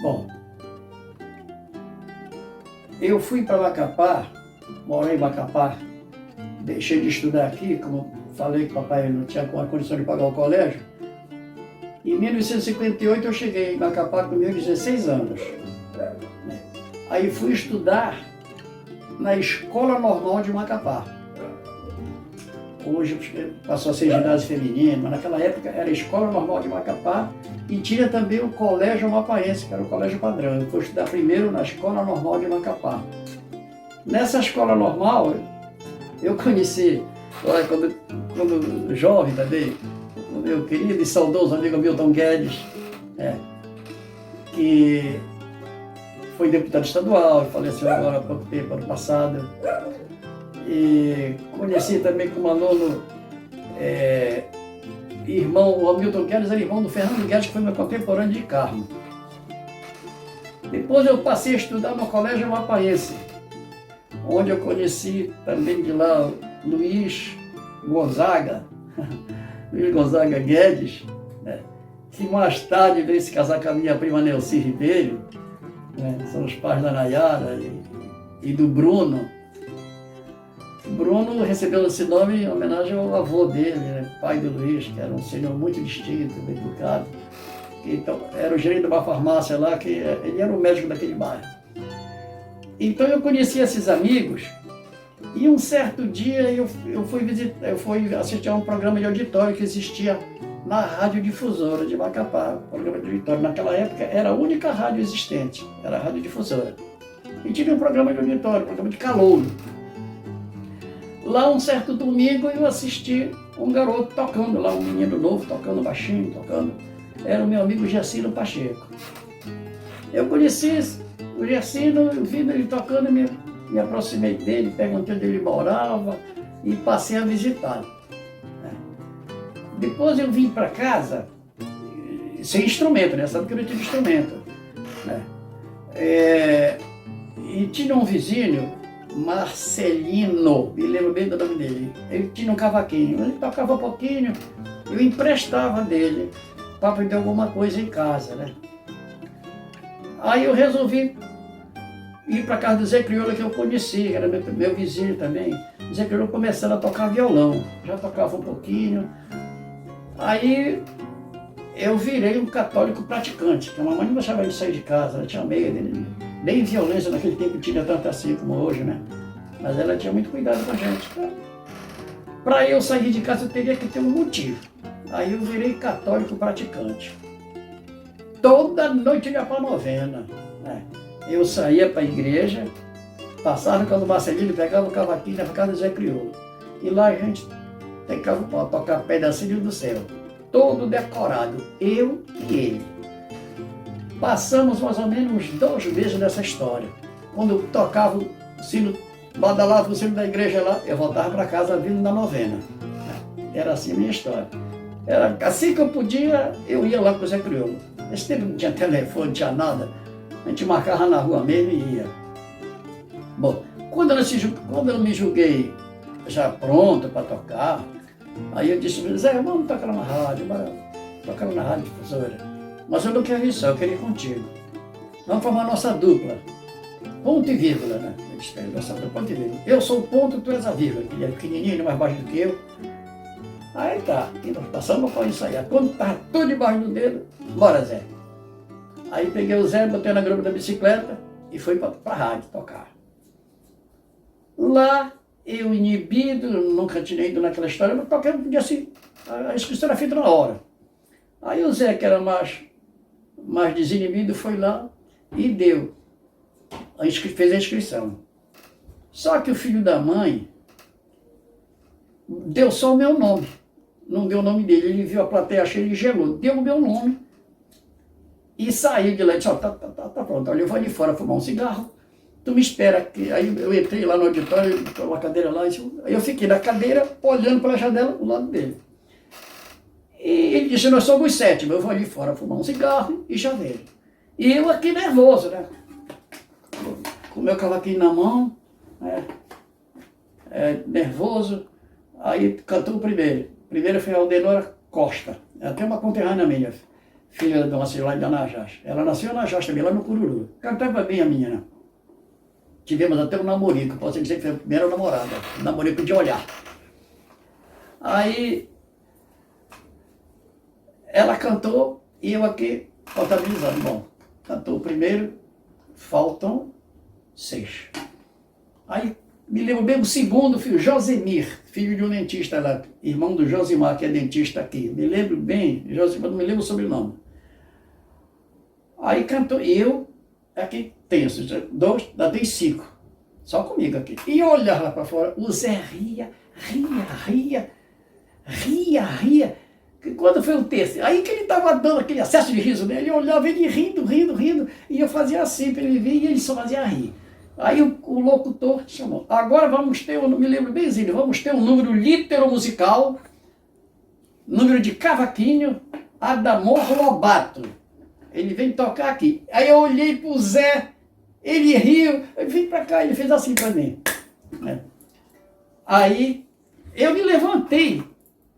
Bom, eu fui para Macapá, morei em Macapá, deixei de estudar aqui, como falei que papai não tinha a condição de pagar o colégio. Em 1958 eu cheguei em Macapá com meus 16 anos. Aí fui estudar na Escola Normal de Macapá. Hoje passou a ser ginásio feminino, mas naquela época era a Escola Normal de Macapá e tinha também o Colégio Amapaense, que era o colégio padrão. Eu fui estudar primeiro na Escola Normal de Macapá. Nessa escola normal, eu conheci, olha, quando jovem também, o meu querido e saudoso amigo Milton Guedes, que foi deputado estadual, faleceu agora há pouco tempo, ano passado. E conheci também como aluno, irmão, o Milton Guedes era irmão do Fernando Guedes, que foi meu contemporâneo de Carmo. Depois eu passei a estudar no Colégio Amapaense, onde eu conheci também de lá Luiz Gonzaga, Luiz Gonzaga Guedes, que mais tarde veio se casar com a minha prima Nelci Ribeiro, são os pais da Nayara e do Bruno. Bruno recebeu esse nome em homenagem ao avô dele, pai do Luiz, que era um senhor muito distinto, bem educado. Então, era o gerente de uma farmácia lá, que ele era o médico daquele bairro. Então eu conheci esses amigos e um certo dia eu fui assistir a um programa de auditório que existia na Radiodifusora de Macapá, programa de auditório. Naquela época era a única rádio existente, era a Radiodifusora. E tinha um programa de auditório, um programa de calouro. Lá um certo domingo eu assisti um garoto tocando lá, um menino novo tocando baixinho, tocando. Era o meu amigo Gercino Pacheco. Eu conheci o Gercino, vi ele tocando, me aproximei dele, perguntei onde ele morava e passei a visitá-lo. Depois eu vim para casa, sem instrumento, sabe que eu não tinha instrumento. E tinha um vizinho, Marcelino, me lembro bem do nome dele. Ele tinha um cavaquinho, ele tocava um pouquinho, eu emprestava dele para aprender alguma coisa em casa, Aí eu resolvi ir para a casa do Zé Crioulo, que eu conheci, era meu vizinho também. O Zé Crioulo começando a tocar violão, já tocava um pouquinho. Aí eu virei um católico praticante, porque a mamãe não deixava ele sair de casa, ela tinha medo dele. Nem violência naquele tempo tinha tanto assim como hoje, Mas ela tinha muito cuidado com a gente. Para eu sair de casa eu teria que ter um motivo. Aí eu virei católico praticante. Toda noite eu ia para a novena. Eu saía para a igreja, passava quando o Marcelino pegava o cavaquinho na casa do Zé Crioulo. E lá a gente tocava para tocar Pedacinho do Céu. Todo decorado, eu e ele. Passamos mais ou menos uns 2 meses nessa história. Quando tocava o sino, badalava o sino da igreja lá, eu voltava para casa vindo na novena. Era assim a minha história. Era assim que eu podia, eu ia lá com o Zé Crioulo. Nesse tempo não tinha telefone, não tinha nada. A gente marcava na rua mesmo e ia. Bom, quando eu me julguei já pronto para tocar, aí eu disse, Zé, vamos tocar na rádio, bora tocar na rádio difusora. Mas eu não quero isso, eu queria ir contigo. Vamos formar nossa dupla. Ponto e vírgula, Eu disse, nossa dupla, ponto e vírgula. Eu sou o ponto, tu és a vírgula. Ele é pequenininho, mais baixo do que eu. Aí tá, e nós passamos para ensaiar. Quando estava tudo debaixo do dedo, bora Zé. Aí peguei o Zé, botei na grama da bicicleta e fui para a rádio tocar. Lá, eu inibido, nunca tinha ido naquela história, mas toquei, podia assim, a inscrição era feita na hora. Aí o Zé, que era mais desinibido, foi lá e fez a inscrição. Só que o filho da mãe deu só o meu nome, não deu o nome dele. Ele viu a plateia, achei, ele gelou, deu o meu nome e saiu de lá e disse, tá pronto, olha, eu vou ali fora fumar um cigarro, tu me espera aqui. Aí eu entrei lá no auditório, uma cadeira lá, aí eu fiquei na cadeira, olhando pela janela, do lado dele. E ele disse, nós somos 7, eu vou ali fora fumar um cigarro e já vejo. E eu aqui nervoso, com o meu cavaquinho na mão, nervoso. Aí cantou o primeiro. O primeiro foi a Aldenora Costa, até uma conterrânea minha. filha de uma senhora lá de Anajás. Ela nasceu em Anajás também, lá no Cururu. Cantava bem a menina. Tivemos até um namorico, posso dizer que foi a primeira namorada, um namorico de olhar. Aí, ela cantou e eu aqui contabilizando. Bom, cantou o primeiro, faltam 6. Aí, me lembro bem o segundo filho, Josemir, filho de um dentista lá, irmão do Josimar, que é dentista aqui. Me lembro bem, Josimar, não me lembro o sobrenome. Aí cantou, eu, aqui tenho 2, ainda tem 5, só comigo aqui. E olhar lá para fora, o Zé ria. Quando foi o terceiro, aí que ele estava dando aquele acesso de riso nele, eu olhava ele rindo, e eu fazia assim para ele ver, e ele só fazia rir. Aí o locutor chamou, agora vamos ter, eu não me lembro bemzinho, vamos ter um número literomusical, número de cavaquinho, Adamor Lobato. Ele vem tocar aqui. Aí eu olhei pro Zé, ele riu, eu vim para cá, ele fez assim para mim. Aí eu me levantei,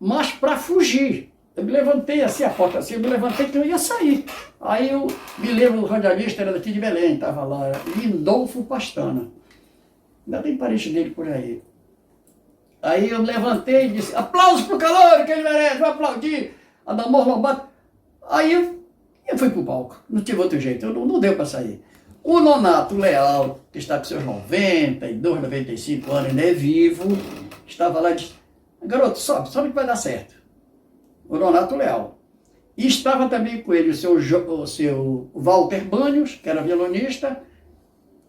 mas para fugir. Eu me levantei assim, a porta assim, eu me levantei que eu ia sair. Aí eu me lembro, o radialista era daqui de Belém, estava lá, Lindolfo Pastana. Ainda tem parente dele por aí. Aí eu me levantei e disse, aplausos pro calor, que ele merece, vou aplaudir. Adamor Lobato. Aí eu fui pro palco, não tive outro jeito, não deu para sair. O Nonato Leal, que está com seus 92, 95 anos, ainda é vivo, estava lá e disse, garoto, sobe que vai dar certo. O Nonato Leal. E estava também com ele o seu Walter Banhos, que era violonista,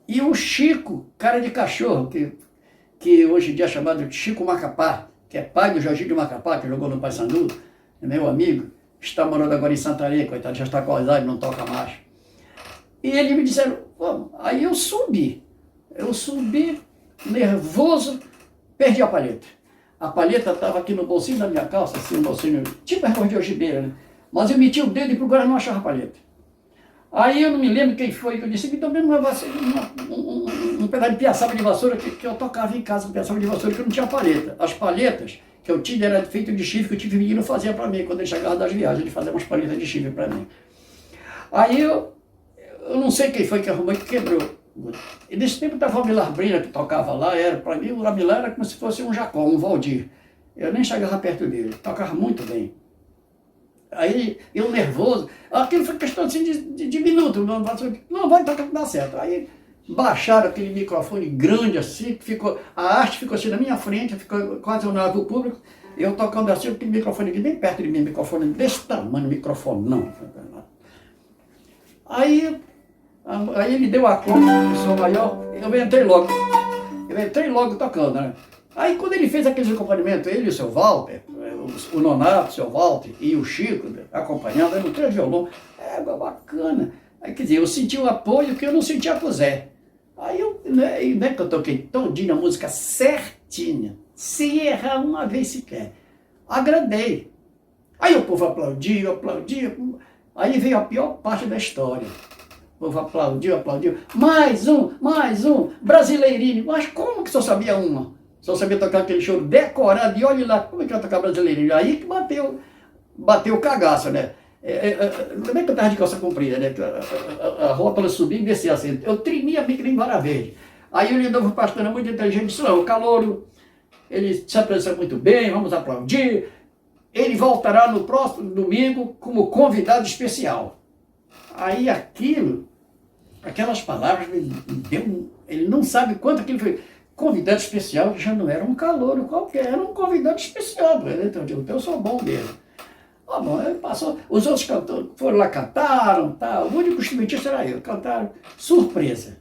e o Chico, cara de cachorro, que hoje em dia é chamado de Chico Macapá, que é pai do Jorginho Macapá, que jogou no Paysandu, é meu amigo, está morando agora em Santarém, coitado, já está com Alzheimer, não toca mais. E eles me disseram, vamos. Aí eu subi, nervoso, perdi a palheta. A palheta estava aqui no bolsinho da minha calça, assim, um bolsinho, tipo a de algibeira, né? Mas eu meti o dedo e procurava não achar a palheta. Aí eu não me lembro quem foi que eu disse, me deu mesmo um pedaço de piaçaba de vassoura que eu tocava em casa, um piaçaba de vassoura que eu não tinha palheta. As palhetas que eu tinha eram feitas de chifre que o tio menino fazia para mim, quando ele chegava das viagens, ele fazia umas palhetas de chifre para mim. Aí eu não sei quem foi que arrumou e que quebrou. E nesse tempo estava o Amilar Brina, que tocava lá, para mim o Amilar era como se fosse um Jacó, um Valdir. Eu nem chegava perto dele, tocava muito bem. Aí eu nervoso, aquilo foi questão assim, de minuto, não vai tocar, não dá certo. Aí baixaram aquele microfone grande assim, que ficou, a arte ficou assim na minha frente, ficou quase eu olhava o público, eu tocando assim, aquele microfone aqui bem perto de mim, microfone desse tamanho, microfone não. Aí ele deu a conta, o som maior, eu entrei logo tocando, né? Aí quando ele fez aquele acompanhamento, ele e o seu Walter, o Nonato, o seu Walter e o Chico, acompanhando, aí no três violão, bacana. Aí quer dizer, eu senti o apoio que eu não sentia com o Zé. Aí né, que eu toquei todinho a música certinha, sem errar uma vez sequer. Agradei. Aí o povo aplaudia. Aí veio a pior parte da história. O povo aplaudiu. Mais um, brasileirinho. Mas como que só sabia uma? Só sabia tocar aquele choro decorado, e olha lá, como é que vai tocar brasileirinho? Aí que bateu o cagaço, né? Como é que eu estava de calça comprida, né? A roupa ela subia e descia assim. Eu tremia bem que nem vara verde. Aí o Lindolfo Pastana, muito inteligente, disse, não, o calouro, ele se apresenta muito bem, vamos aplaudir. Ele voltará no próximo domingo como convidado especial. Aí aquelas palavras, ele não sabe quanto aquilo foi. Convidado especial já não era um calouro qualquer, era um convidado especial. Então eu sou bom dele. Bom, ele passou, os outros cantores foram lá, cantaram, tal. O único instrumentista era eu, cantaram, surpresa.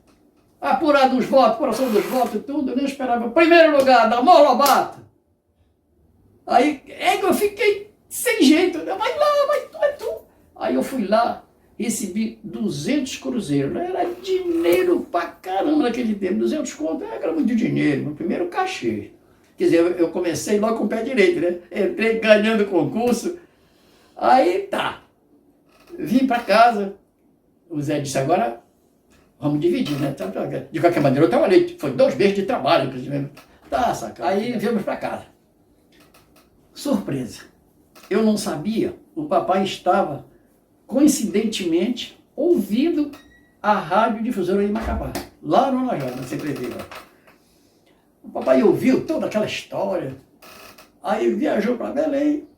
Apurado os votos, apuração dos votos e tudo, eu nem esperava. Primeiro lugar, Adamor Lobato. Aí eu fiquei sem jeito, vai tu. Aí eu fui lá, recebi 200 cruzeiros, era dinheiro pra caramba naquele tempo, 200 contos, era muito dinheiro, meu primeiro cachê. Quer dizer, eu comecei logo com o pé direito, né? Entrei ganhando o concurso, aí tá, vim pra casa, o Zé disse, agora vamos dividir, né? De qualquer maneira, eu trabalhei, foi 2 meses de trabalho, tá, saca? Aí viemos pra casa. Surpresa, eu não sabia, o papai estava coincidentemente, ouvindo a radiodifusora em Macapá, lá no Anajá, na Secretaria. O papai ouviu toda aquela história, aí viajou para Belém.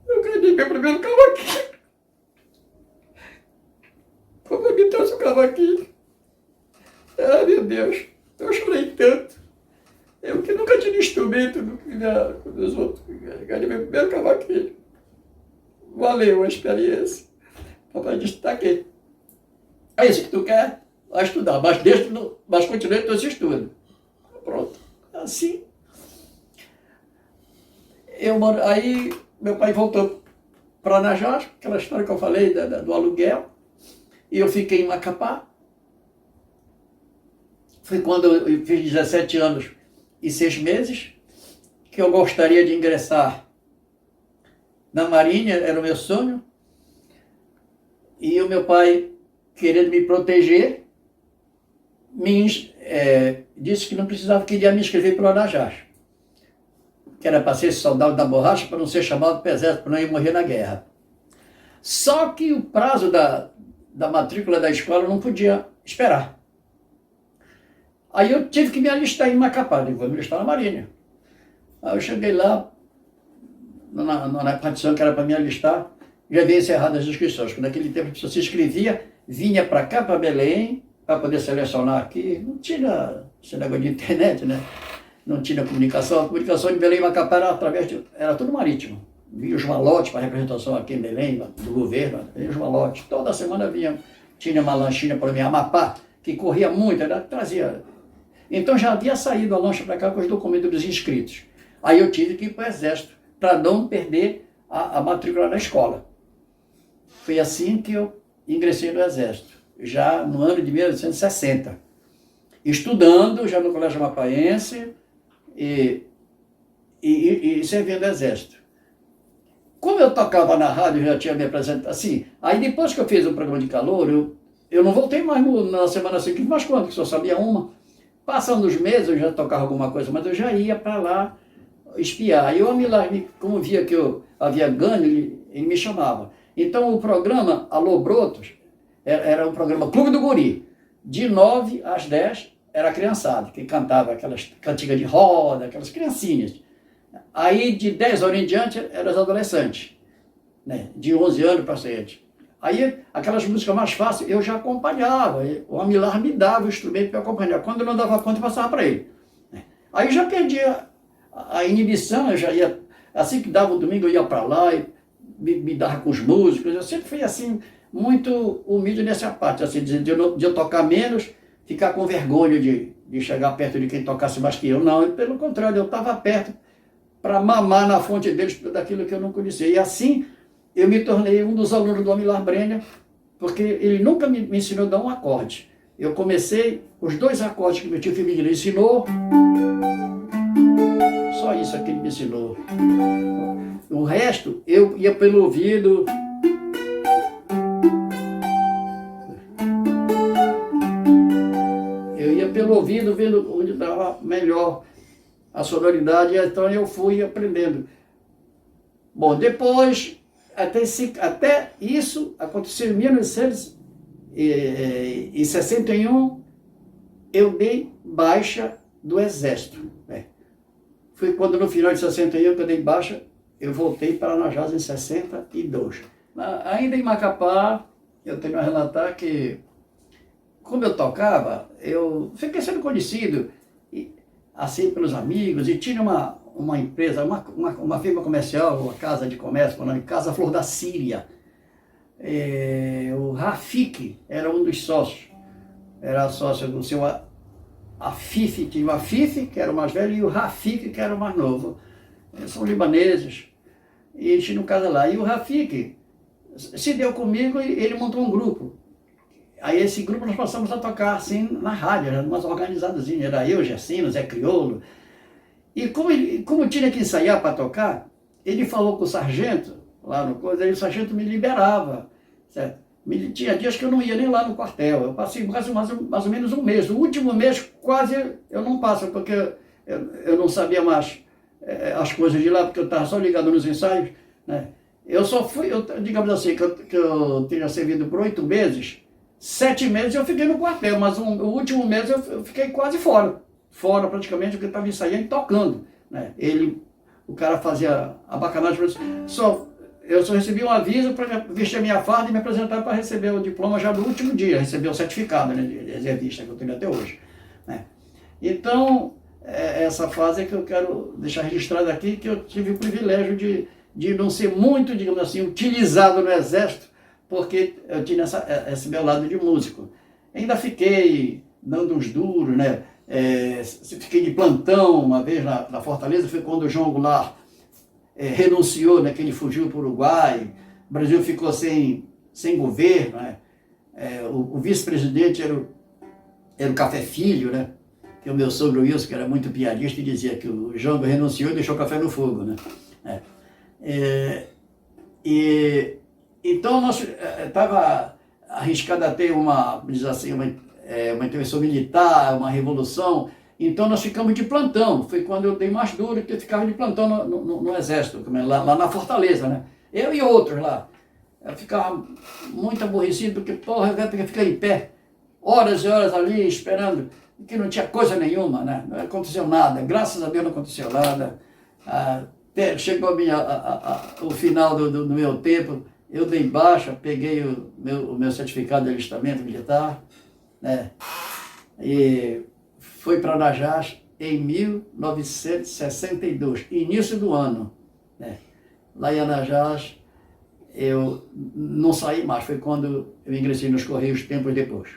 Eu ganhei meu primeiro cavaquinho. O papai me trouxe o cavaquinho. Ah, meu Deus, eu chorei tanto. Eu que nunca tinha instrumento com os outros. Ganhei meu primeiro cavaquinho. Valeu a experiência. O papai disse, tá aqui. É isso que tu quer? Vai estudar, mas continue teus estudos. Pronto. Assim. Aí meu pai voltou para Anajá, aquela história que eu falei do aluguel. E eu fiquei em Macapá. Foi quando eu fiz 17 anos e 6 meses, que eu gostaria de ingressar na Marinha, era o meu sonho. E o meu pai, querendo me proteger, disse que não precisava, que iria me inscrever para o Anajá, que era para ser soldado da borracha, para não ser chamado para o exército, para não ir morrer na guerra. Só que o prazo da matrícula da escola eu não podia esperar. Aí eu tive que me alistar em Macapá, vou me alistar na Marinha. Aí eu cheguei lá, na partição que era para me alistar, já havia encerrado as inscrições, porque naquele tempo a pessoa se inscrevia, vinha para cá, para Belém, para poder selecionar aqui. Não tinha esse negócio de internet, né? Não tinha comunicação. A comunicação de Belém e Macapá era tudo marítimo. Vinha os malotes para representação aqui em Belém, do governo, vinha os malotes. Toda semana tinha uma lanchinha para mim, Amapá, que corria muito, trazia. Então já havia saído a lancha para cá com os documentos dos inscritos. Aí eu tive que ir para o exército, para não perder a matrícula na escola. Foi assim que eu ingressei no exército, já no ano de 1960. Estudando, já no Colégio Amapaense e servindo no exército. Como eu tocava na rádio, já tinha me apresentado assim, aí depois que eu fiz o programa de calor, eu não voltei mais na semana seguinte, mas quando? Que só sabia uma. Passando os meses, eu já tocava alguma coisa, mas eu já ia para lá espiar. E o Amilar, como via que eu havia ganho, ele me chamava. Então o programa Alô Brotos era um programa Clube do Guri. De 9 às 10 era a criançada, que cantava aquelas cantigas de roda, aquelas criancinhas. Aí de 10 horas em diante eram os adolescentes, né? De 11 anos para frente. Aí aquelas músicas mais fáceis eu já acompanhava. O Amilar me dava o instrumento para eu acompanhar. Quando eu não dava conta, eu passava para ele. Aí eu já perdia a inibição, eu já ia, assim que dava o domingo, eu ia para lá e me dava com os músicos. Eu sempre fui assim, muito humilde nessa parte, assim, de eu tocar menos, ficar com vergonha de chegar perto de quem tocasse mais que eu. Não, pelo contrário, eu estava perto para mamar na fonte deles daquilo que eu não conhecia. E assim eu me tornei um dos alunos do Amilar Brenner, porque ele nunca me ensinou a dar um acorde. Eu comecei os 2 acordes que meu tio Firmino ensinou, só isso é que ele me ensinou. O resto, eu ia pelo ouvido. Eu ia pelo ouvido, vendo onde dava melhor a sonoridade, então eu fui aprendendo. Bom, depois, até isso aconteceu em 1961, eu dei baixa do Exército. Foi quando no final de 61 que eu dei baixa, eu voltei para Anajás em 62. Ainda em Macapá, eu tenho a relatar que, como eu tocava, eu fiquei sendo conhecido, assim, pelos amigos, e tinha uma empresa, uma firma comercial, uma casa de comércio, Casa Flor da Síria. O Rafik era um dos sócios, era sócio do seu Afif, tinha o Afif, que era o mais velho, e o Rafik, que era o mais novo. Eles são libaneses, e eles tinham casa lá. E o Rafik se deu comigo e ele montou um grupo. Aí esse grupo nós passamos a tocar assim na rádio, era umas organizadozinhas, era eu, Gercino, Zé Criolo. E como tinha que ensaiar para tocar, ele falou com o sargento, lá no coisa, aí o sargento me liberava, certo? Tinha dias que eu não ia nem lá no quartel, eu passei mais ou menos um mês. O último mês quase eu não passo, porque eu não sabia mais as coisas de lá, porque eu estava só ligado nos ensaios, né? Eu só fui, digamos assim, que eu tinha servido por 8 meses, 7 meses eu fiquei no quartel, mas o último mês eu fiquei quase fora. Fora praticamente, porque eu estava ensaiando e tocando. Né? O cara fazia a bacanagem, eu só recebi um aviso para vestir a minha farda e me apresentar para receber o diploma já no último dia, receber o certificado, né, de reservista que eu tenho até hoje. Né? Então, essa fase é que eu quero deixar registrado aqui, que eu tive o privilégio de não ser muito, digamos assim, utilizado no Exército, porque eu tinha esse meu lado de músico. Ainda fiquei dando uns duros, né? Fiquei de plantão uma vez na Fortaleza, foi quando o João Goulart renunciou, né, que ele fugiu para o Uruguai, o Brasil ficou sem governo, né? O vice-presidente era o Café Filho, né? Que o meu sogro Wilson, que era muito piadista, e dizia que o Jango renunciou e deixou o café no fogo, né? Então nós estava arriscado a ter uma intervenção militar, uma revolução. Então nós ficamos de plantão. Foi quando eu dei mais duro, que eu ficava de plantão no Exército, lá na Fortaleza, né? Eu e outros lá. Eu ficava muito aborrecido, porque, porra, eu ia ficar em pé horas e horas ali esperando, que não tinha coisa nenhuma, né? Não aconteceu nada, graças a Deus não aconteceu nada. Chegou o final do meu tempo, eu dei baixa, peguei o meu certificado de alistamento militar, né? E fui para Anajás em 1962, início do ano, né? Lá em Anajás eu não saí mais, foi quando eu ingressei nos Correios tempos depois.